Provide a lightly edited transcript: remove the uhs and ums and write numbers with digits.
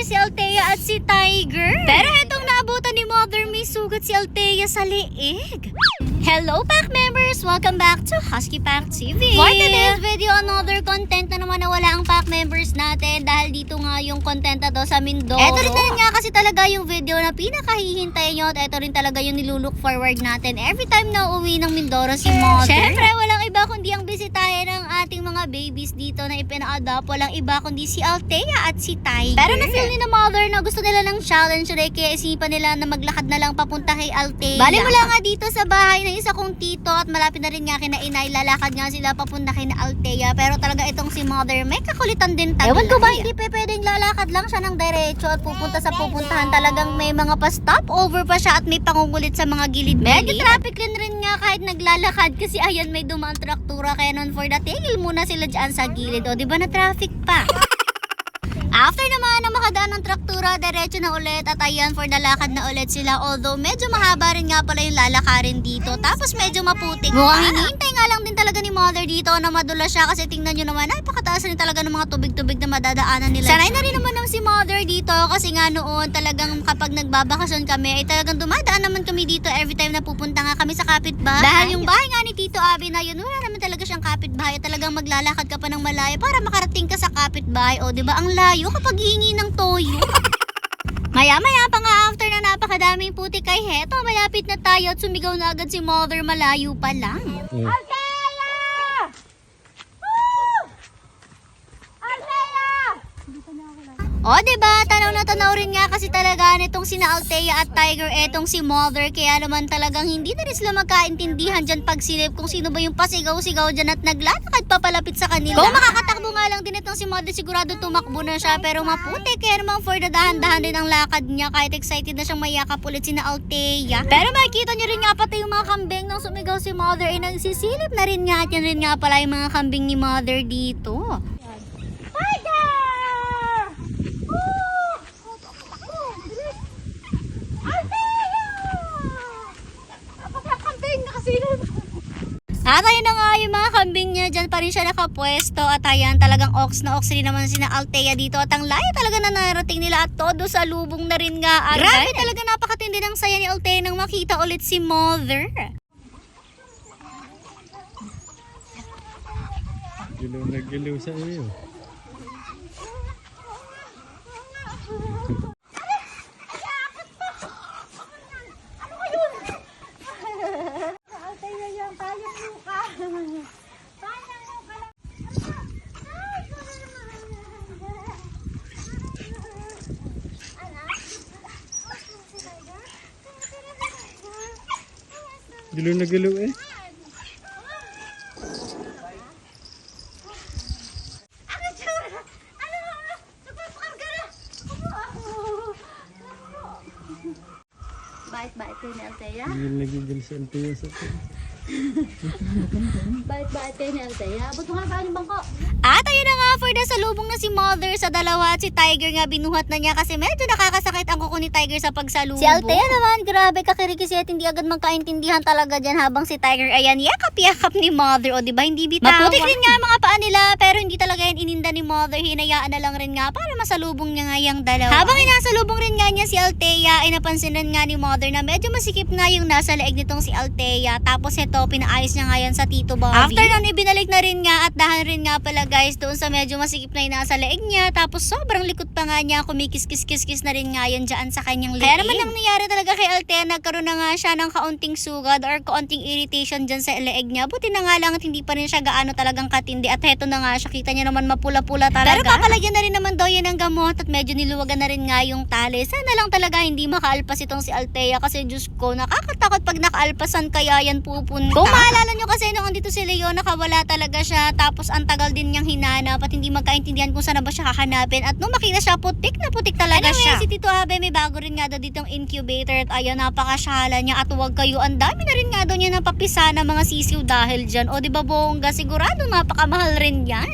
si Althea at si Tiger. Pero itong naabutan ni Mother, may sugat si Althea sa leeg. Hello pack members! Welcome back to Husky Pack TV. For today's video, another content na naman na wala ang pack members natin dahil dito nga yung content na to sa Mindoro. Ito rin na nga kasi talaga yung video na pinakahihintayin nyo at ito rin talaga yung nilulook forward natin every time na uuwi ng Mindoro si Mother. Syempre, walang iba kundi ang bisitahin ng ating mga babies dito na ipina-adopt. Walang iba kundi si Althea at si Tiger. Pero na-feel ni na Mother na gusto nila ng challenge rin kaya isipan nila na maglakad na lang papunta kay Althea. Bali mula nga dito sa bahay ng isa kong tito at malapit na rin nga kina inay, lalakad nga sila papunta kay na Althea. Pero talaga itong si Mother may kakulitan din talaga. Ewan ko ba hindi pwedeng lalakad lang siya ng diretso at pupunta sa pupuntahan. Talagang may mga pa-stop over pa siya at may pangungulit sa mga gilid-gilid. Medyo traffic rin nga kahit naglalakad kasi ayan may dumaan traktura kaya non for the tigil muna sila dyan sa gilid. O diba na traffic pa? After naman na makadaan ng traktura, diretso na ulit at ayan for the lakad na ulit sila. Although medyo mahaba rin nga pala yung lalakarin dito. Tapos medyo maputik. Mukhang hinihintay nga lang din talaga ni Mother dito na madula siya kasi tingnan nyo naman napakataas rin talaga ng mga tubig-tubig na madadaanan nila. Sanay na rin naman ng si Mother dito kasi nga noon talagang kapag nagbabakasyon kami ay talagang dumadaan naman kami dito every time na pupunta nga kami sa kapitbahay. Dahil yung bahay nga ni Tito Abby na yun, wala naman talaga siyang kapitbahay. Talagang maglalakad ka pa ng malayo para makarating ka sa kapitbahay. O diba ang layo kapag hihingi ng toyo. Maya-maya pa nga after na napakadaming putik kay heto, malapit na tayo at sumigaw na agad si Mother malayo pa lang. Althea! Woo! Althea! O diba, tanaw na tanaw rin nga kasi talaga nitong sina Althea at Tiger etong si Mother. Kaya naman talagang hindi na rin sila magkaintindihan dyan pagsilip kung sino ba yung pasigaw-sigaw dyan at naglalakad papalapit sa kanila. Kung makakatakbo nga lang din itong si Mother, sigurado tumakbo na siya. Pero maputi, kaya naman for the dahan-dahan din ang lakad niya. Kahit excited na siyang mayakap ulit sina Althea. Pero makikita nyo rin nga pati yung mga kambing nang sumigaw si Mother ay nagsisilip na rin nga. At yan rin nga pala yung mga kambing ni Mother dito. At ayun na nga yung mga kambing niya, dyan pa rin siya nakapwesto. At ayan, talagang ox na ox rin naman sina Althea dito. At ang layo talaga na narating nila at todo sa lubong na rin nga. Grabe talaga, napakatindi ng saya ni Althea nang makita ulit si Mother. Gilaw na gilaw sa iyo. Gilaw na gilaw eh. Bait-bait kayo ni Althea. Gigil na gigil sa Althea sa atin. Bait-bait kayo ni Althea. Buto nga saan yung bangko? At ayun na nga, for the salubong na si Mother sa dalawa at si Tiger nga binuhat na niya kasi medyo nakakasakit ang kuko ni Tiger sa pagsalubong. Si Althea naman, grabe kakirikisi at hindi agad magkaintindihan talaga dyan habang si Tiger ayan yakap-yakap ni Mother. O diba hindi bitawan? Maputik rin nga mga paa nila pero hindi talaga yan ininda ni Mother. Hinayaan na lang rin nga para masalubong niya nga yung dalawa. Habang inasalubong rin nga niya si Althea ay napansinan nga ni Mother na medyo masikip nga yung nasa leeg nitong si Althea. Tapos ito, pinaayos niya nga yan sa Tito Bobby. After nun, ibinalik na rin nga at dahan rin nga pala guys doon sa medyo masikip na yung nasa leeg niya. Tapos sobrang likot pa nga niya, kumikis-kis-kis na rin nga yan dyan sa kanyang leeg. Kaya naman ang nangyari talaga kay Althea, nagkaroon na nga siya ng kaunting sugad or kaunting irritation dyan sa leeg niya. Buti na nga lang at hindi pa rin siya gaano talagang katindi. At heto na nga siya, kita niya naman mapula-pula talaga. Pero papalagyan na rin naman daw yan ng gamot at medyo niluwagan na rin nga yung tali. Sana lang talaga hindi makaalpas itong si Althea kasi Diyos ko, nakakatakot pag nakaalpasan kaya yan pupunta. Kung maalala nyo kasi nung andito si Leo, nakawala talaga siya. Tapos ang tagal din niyang hinanap at hindi magkaintindihan kung saan ba siya hahanapin. At nung makita siya, putik na putik talaga siya. Si Tito Abe may bago rin nga daw ditong incubator. At ayan, napakasyahala niya. At huwag kayo, ang dami na rin nga daw niya napapisa na mga sisiw dahil dyan. O diba bongga, sigurado napakamahal rin yan.